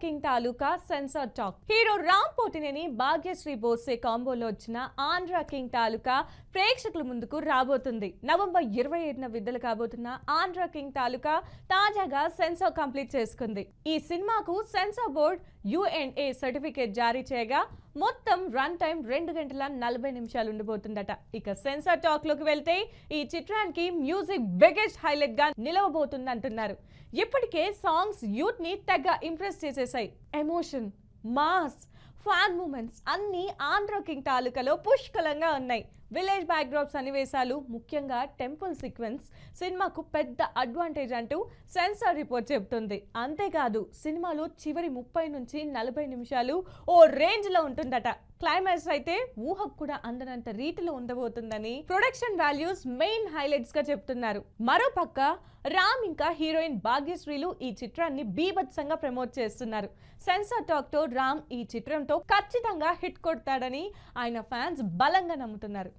King తాలూకా censor talk. Hero Ram Pothineni Bhagyashri Bose కాంబోలో వచ్చిన ఆంధ్ర కింగ్ తాలూకా ప్రేక్షకుల ముందుకు రాబోతుంది. నవంబర్ 27న విడుదల కాబోతున్న ఆంధ్ర కింగ్ తాలూకా తాజాగా సెన్సార్ కంప్లీట్ చేసుకుంది. ఈ సినిమాకు సెన్సార్ బోర్డ్ UNA సర్టిఫికేట్ జారీ చేయగా మొత్తం రన్ టైం 2 గంటల 40 నిమిషాలు ఉండబోతుందట. ఇక సెన్సార్ టాక్ లోకి వెళ్తే ఈ చిత్రానికి మ్యూజిక్ బిగ్గెస్ట్ హైలైట్ గా నిలవబోతుంది అంటున్నారు. ఇప్పటికే సాంగ్స్ యూత్ ని తెగ ఇంప్రెస్ చేసేసాయి. ఎమోషన్, మాస్, ఫ్యాన్ మూమెంట్స్ అన్ని ఆంధ్ర కింగ్ తాలూకాలో పుష్కలంగా ఉన్నాయి. విలేజ్ బ్యాక్డ్రాప్ సన్నివేశాలు, ముఖ్యంగా టెంపుల్ సీక్వెన్స్ సినిమాకు పెద్ద అడ్వాంటేజ్ అంటూ సెన్సార్ రిపోర్ట్ చెబుతుంది. అంతేకాదు సినిమాలో చివరి 30 నుంచి 40 నిమిషాలు ఓ రేంజ్ లో ఉంటుందట. క్లైమాక్స్ అయితే ఊహకు కూడా అందనంత రీతిలో ఉండబోతుందని ప్రొడక్షన్ వాల్యూస్ మెయిన్ హైలైట్స్ గా చెప్తున్నారు. మరోపక్క రామ్ ఇంకా హీరోయిన్ భాగ్యశ్రీలు ఈ చిత్రాన్ని బీభత్సంగా ప్రమోట్ చేస్తున్నారు. సెన్సార్ టాక్ తో రామ్ ఈ చిత్రంతో ఖచ్చితంగా హిట్ కొడతాడని ఆయన ఫ్యాన్స్ బలంగా నమ్ముతున్నారు.